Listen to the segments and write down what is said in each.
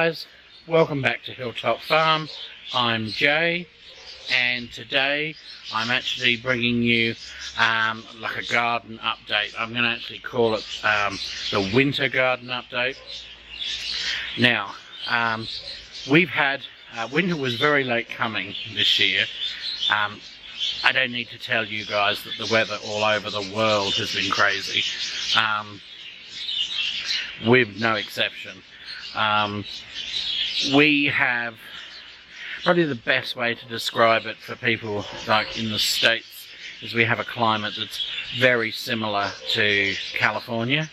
guys, welcome back to Hilltop Farm. I'm Jay, and today I'm actually bringing you like a garden update. I'm going to actually call it the winter garden update. Now, we've had winter was very late coming this year. I don't need to tell you guys that the weather all over the world has been crazy, with no exception. We have, probably the best way to describe it for people like in the States is we have a climate that's very similar to California,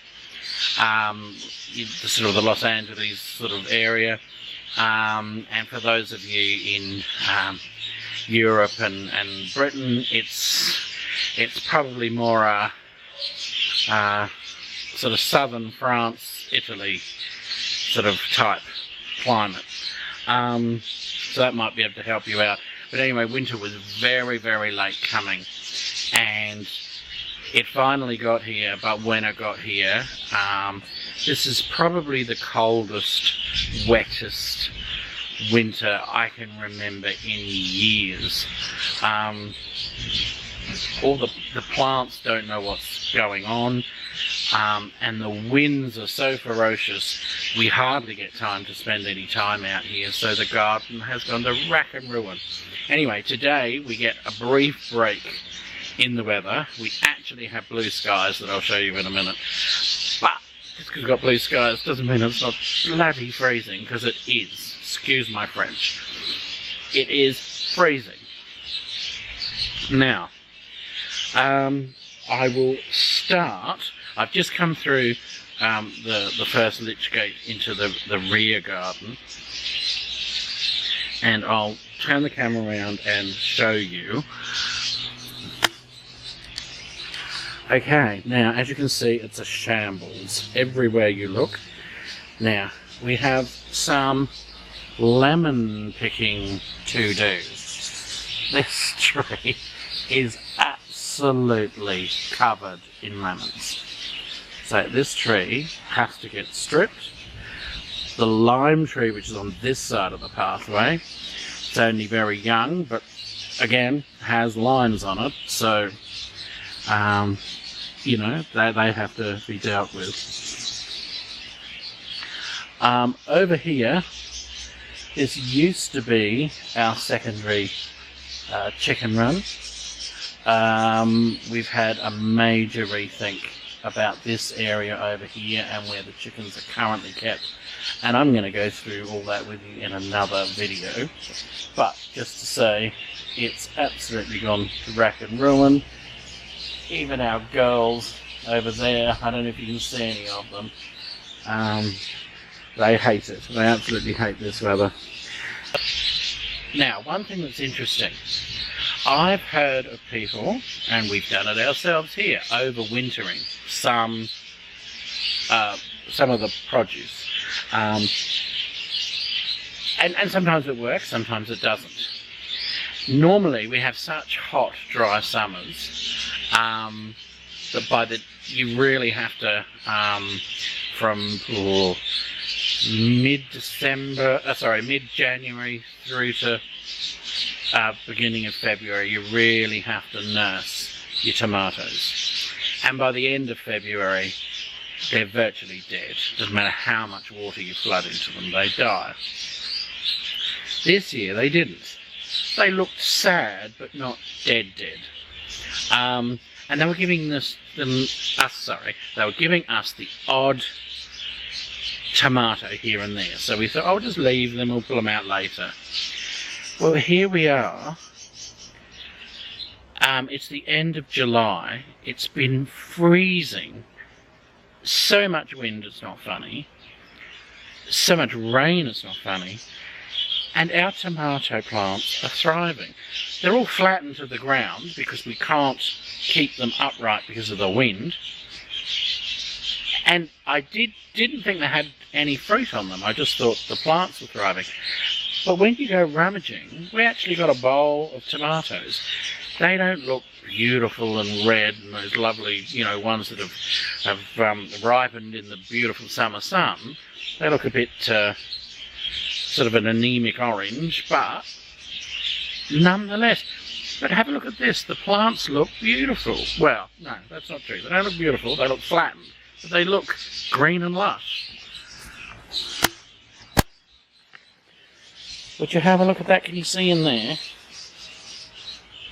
the sort of the Los Angeles sort of area, and for those of you in Europe and Britain, it's probably more sort of southern France, Italy sort of type climate. So that might be able to help you out. But anyway, winter was very, very late coming, and it finally got here. But when it got here, this is probably the coldest, wettest winter I can remember in years. All the plants don't know what's going on, and the winds are so ferocious we hardly get time to spend any time out here, so the garden has gone to rack and ruin. Anyway, today we get a brief break in the weather. We actually have blue skies that I'll show you in a minute, but just because we've got blue skies doesn't mean it's not bloody freezing, because it is. Excuse my French. It is freezing. Now, I will start. I've just come through the first lich gate into the rear garden, and I'll turn the camera around and show you. Okay, now as you can see, it's a shambles everywhere you look. Now, we have some lemon picking to-dos. This tree is absolutely covered in lemons. So this tree has to get stripped. The lime tree, which is on this side of the pathway, it's only very young, but again has limes on it, so you know, they have to be dealt with. Over here, this used to be our secondary chicken run. We've had a major rethink about this area over here and where the chickens are currently kept, and I'm going to go through all that with you in another video. But just to say, it's absolutely gone to rack and ruin. Even our girls over there, I don't know if you can see any of them, they hate it. They absolutely hate this weather. Now, one thing that's interesting, I've heard of people, and we've done it ourselves here, overwintering some of the produce, and sometimes it works, sometimes it doesn't. Normally we have such hot, dry summers that you really have to from mid-January through to beginning of February, you really have to nurse your tomatoes, and by the end of February they're virtually dead. Doesn't matter how much water you flood into them, they die. This year they didn't. They looked sad, but not dead. And they were giving us the odd tomato here and there. So we thought, I'll just leave them, we'll pull them out later. Well, here we are. It's the end of July. It's been freezing. So much wind, it's not funny. So much rain, it's not funny. And our tomato plants are thriving. They're all flattened to the ground because we can't keep them upright because of the wind. And I didn't think they had any fruit on them. I just thought the plants were thriving. But when you go rummaging, we actually got a bowl of tomatoes. They don't look beautiful and red and those lovely, you know, ones that have ripened in the beautiful summer sun. They look a bit sort of an anemic orange, but nonetheless. But have a look at this. The plants look beautiful. Well, no, that's not true. They don't look beautiful. They look flattened. But they look green and lush. Would you have a look at that? Can you see in there?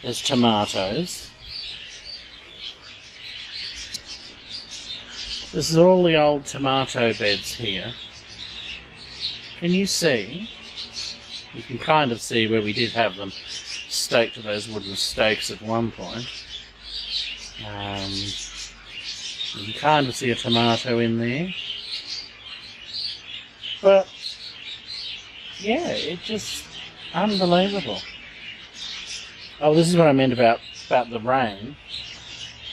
There's tomatoes. This is all the old tomato beds here. Can you see? You can kind of see where we did have them staked to those wooden stakes at one point. You can kind of see a tomato in there. But yeah, it's just unbelievable. Oh, this is what I meant about the rain.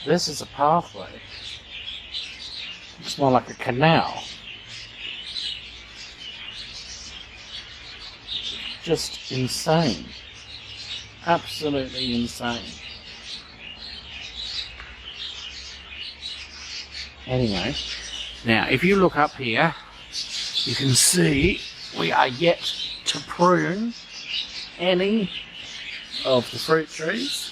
This is a pathway. It's more like a canal. Just insane. Absolutely insane. Anyway, now if you look up here, you can see we are yet to prune any of the fruit trees,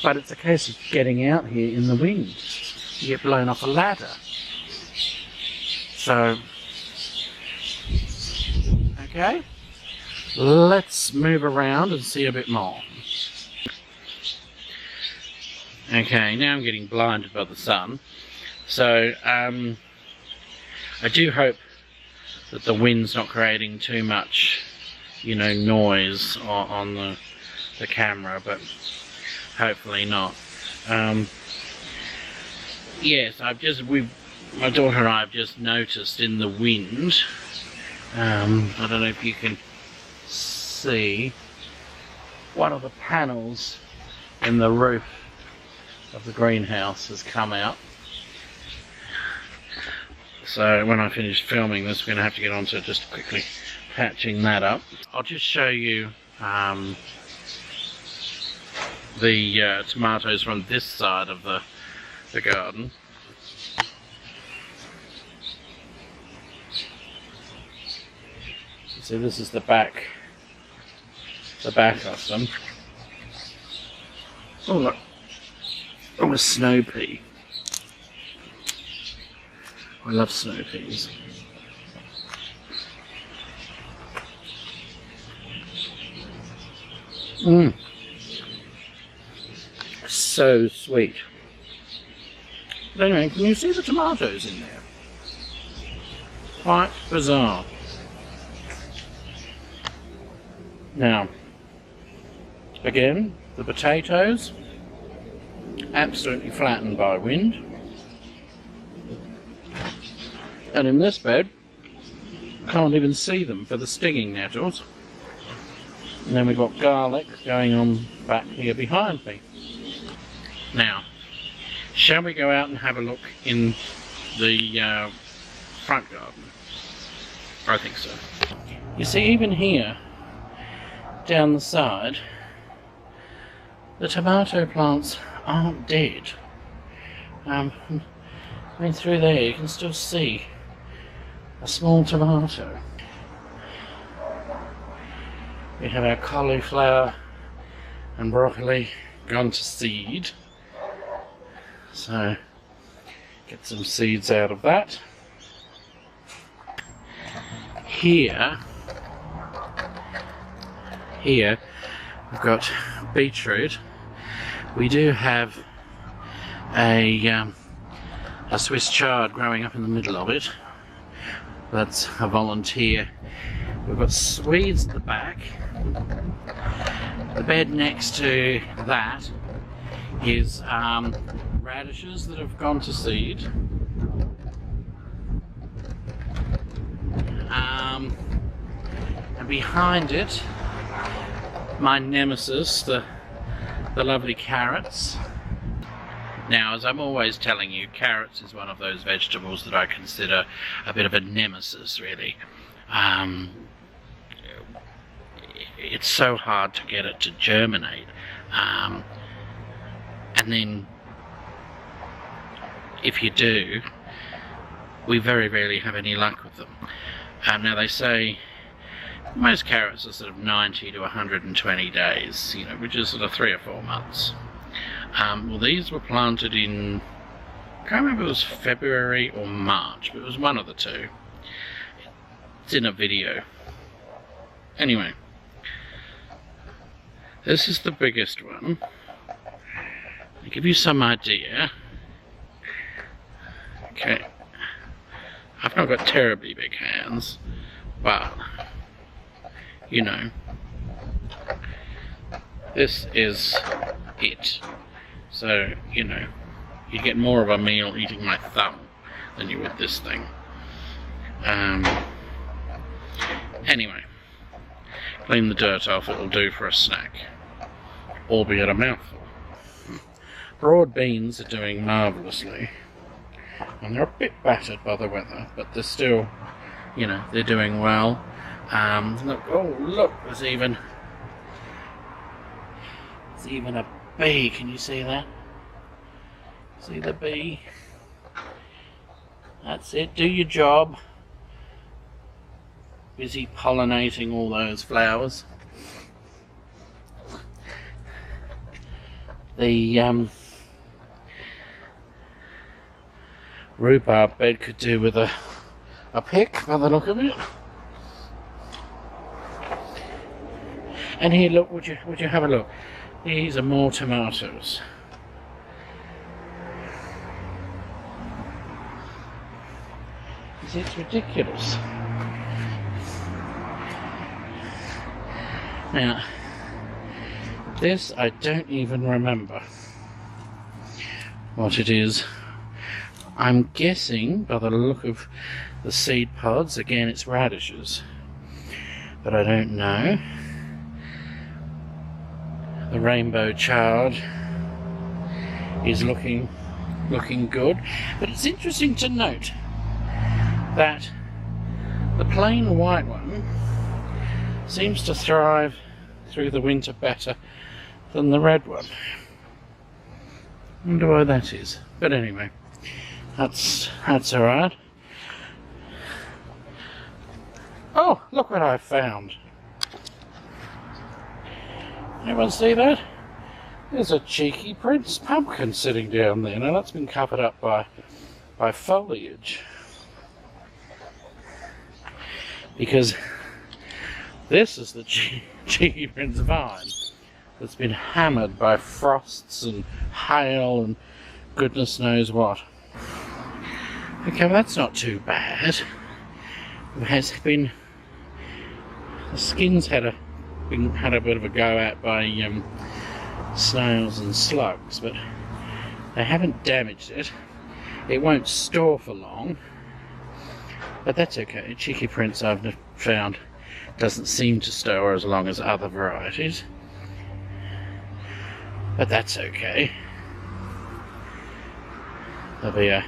but it's a case of getting out here in the wind. You get blown off a ladder. So, okay, let's move around and see a bit more. Okay, now I'm getting blinded by the sun. So, I do hope that the wind's not creating too much, you know, noise on the camera, but hopefully not. Yes, my daughter and I have just noticed in the wind, I don't know if you can see, one of the panels in the roof of the greenhouse has come out. So when I finish filming this, we're going to have to get on to just quickly patching that up. I'll just show you the tomatoes from this side of the garden. So this is the back of them. Oh look, oh, a snow pea. I love snow peas. So sweet. But anyway, can you see the tomatoes in there? Quite bizarre. Now, again, the potatoes, absolutely flattened by wind. And in this bed, can't even see them for the stinging nettles. And then we've got garlic going on back here behind me. Now, shall we go out and have a look in the front garden? I think so. You see, even here, down the side, the tomato plants aren't dead. I mean, through there you can still see a small tomato. We have our cauliflower and broccoli gone to seed. So, get some seeds out of that. Here we've got beetroot. We do have a Swiss chard growing up in the middle of it. That's a volunteer. We've got Swedes at the back. The bed next to that is radishes that have gone to seed. And behind it, my nemesis, the lovely carrots. Now, as I'm always telling you, carrots is one of those vegetables that I consider a bit of a nemesis, really. It's so hard to get it to germinate. And then, if you do, we very rarely have any luck with them. Now, they say Most carrots are sort of 90 to 120 days, you know, which is sort of 3 or 4 months. Well, these were planted in, I can't remember if it was February or March, but it was one of the two. It's in a video. Anyway, this is the biggest one. To give you some idea, okay, I've not got terribly big hands, but, you know, this is it. So, you know, you get more of a meal eating my thumb than you would this thing. Anyway, clean the dirt off, it'll do for a snack, albeit a mouthful. Broad beans are doing marvellously, and they're a bit battered by the weather, but they're still, you know, they're doing well. Look, oh look, there's even a bee. Can you see that? See the bee? That's it, do your job. Busy pollinating all those flowers. The rhubarb bed could do with a pick by the look of it. And here, look, would you have a look? These are more tomatoes. It's ridiculous. Now, this I don't even remember what it is. I'm guessing by the look of the seed pods, again it's radishes, but I don't know. The rainbow chard is looking good, but it's interesting to note that the plain white one seems to thrive through the winter better than the red one. Wonder why that is. But anyway, that's alright. Oh, look what I found. Anyone see that? There's a cheeky Prince pumpkin sitting down there. Now that's been covered up by foliage. Because this is the cheeky Prince vine that's been hammered by frosts and hail and goodness knows what. Okay, well that's not too bad. It has been, the skin's had a bit of a go at by snails and slugs, but they haven't damaged it. It won't store for long, but that's okay. Cheeky Prince, I've found, doesn't seem to store as long as other varieties, but that's okay. There'll be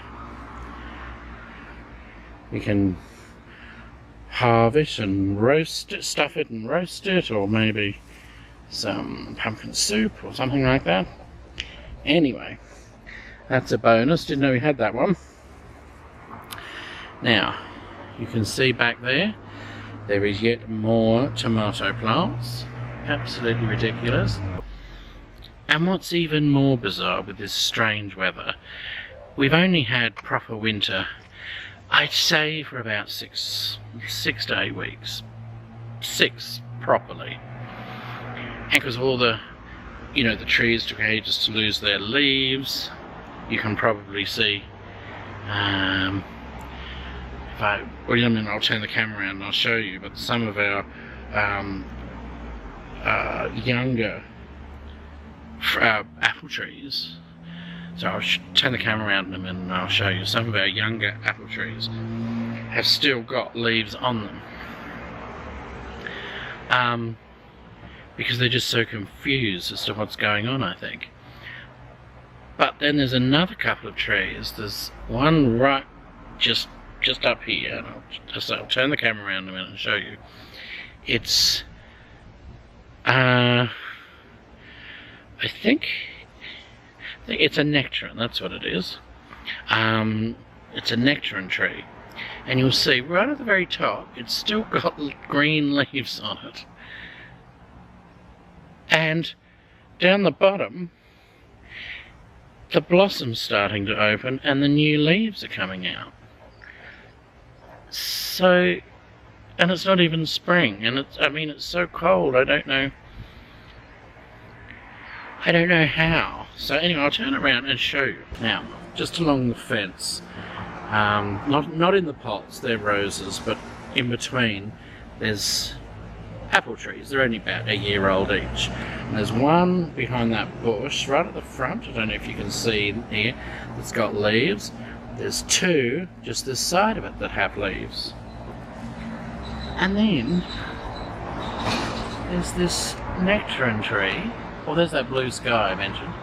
we can halve it and roast it, stuff it and roast it, or maybe some pumpkin soup or something like that. Anyway, that's a bonus. Didn't know we had that one. Now, you can see back there, there is yet more tomato plants. Absolutely ridiculous. And what's even more bizarre with this strange weather, we've only had proper winter, I'd say, for about six to 8 weeks. 6 properly. And because all the, you know, the trees took ages to lose their leaves. You can probably see, well, I mean, I'll turn the camera around and I'll show you, but some of our younger apple trees. So I'll turn the camera around in a minute and I'll show you. Some of our younger apple trees have still got leaves on them. Because they're just so confused as to what's going on, I think. But then there's another couple of trees. There's one right just up here. And I'll turn the camera around in a minute and show you. It's I think it's a nectarine, that's what it is. It's a nectarine tree. And you'll see right at the very top, it's still got green leaves on it. And down the bottom, the blossom's starting to open and the new leaves are coming out. So, and it's not even spring, and it's, I mean, it's so cold, I don't know how. So anyway, I'll turn around and show you. Now, just along the fence, not in the pots, they're roses, but in between there's apple trees. They're only about a year old each. And there's one behind that bush right at the front, I don't know if you can see here, that's got leaves. There's two just this side of it that have leaves. And then there's this nectarine tree. Well, there's that blue sky I mentioned.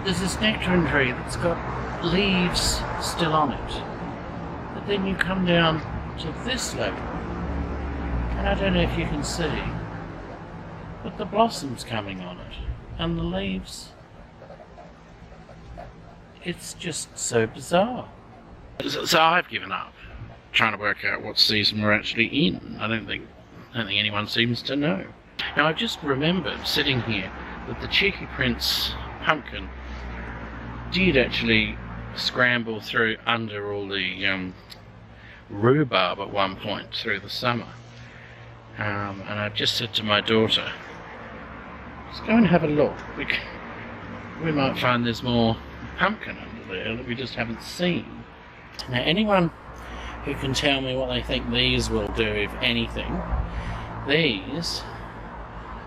There's this nectarine tree that's got leaves still on it. But then you come down to this level, and I don't know if you can see, but the blossom's coming on it, and the leaves. It's just so bizarre. So I've given up trying to work out what season we're actually in. I don't think anyone seems to know. Now, I've just remembered sitting here that the Cheeky Prince pumpkin did actually scramble through under all the rhubarb at one point through the summer. And I've just said to my daughter, let's go and have a look. We might find there's more pumpkin under there that we just haven't seen. Now, anyone who can tell me what they think these will do, if anything, these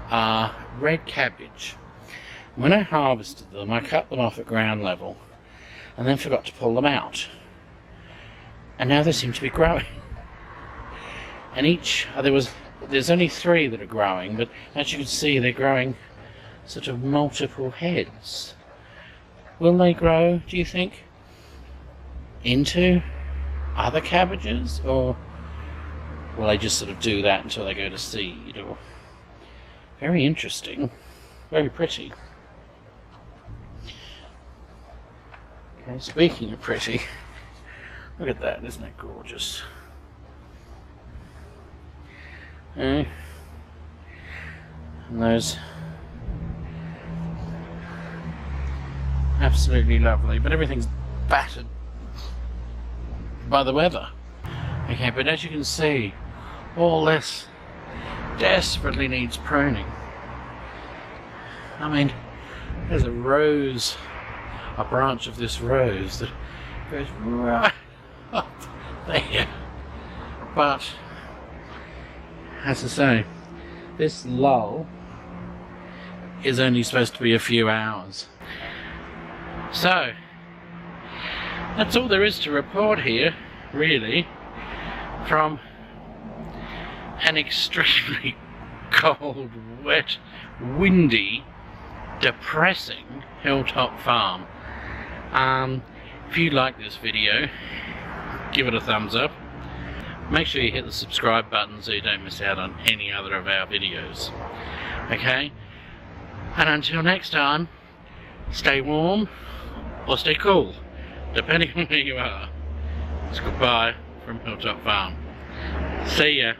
are red cabbage. When I harvested them, I cut them off at ground level and then forgot to pull them out. And now they seem to be growing. And there's only 3 that are growing, but as you can see, they're growing sort of multiple heads. Will they grow, do you think, into other cabbages, or will they just sort of do that until they go to seed? Or very interesting, very pretty. Okay, speaking of pretty, look at that, isn't it gorgeous? And those, absolutely lovely, but everything's battered by the weather. Okay, but as you can see, all this desperately needs pruning. I mean, there's a rose, a branch of this rose that goes right up there. But, as I say, this lull is only supposed to be a few hours. So, that's all there is to report here, really, from an extremely cold, wet, windy, depressing Hilltop Farm. If you like this video, give it a thumbs up. Make sure you hit the subscribe button so you don't miss out on any other of our videos. Okay? And until next time, stay warm or stay cool, depending on where you are. It's goodbye from Hilltop Farm. See ya.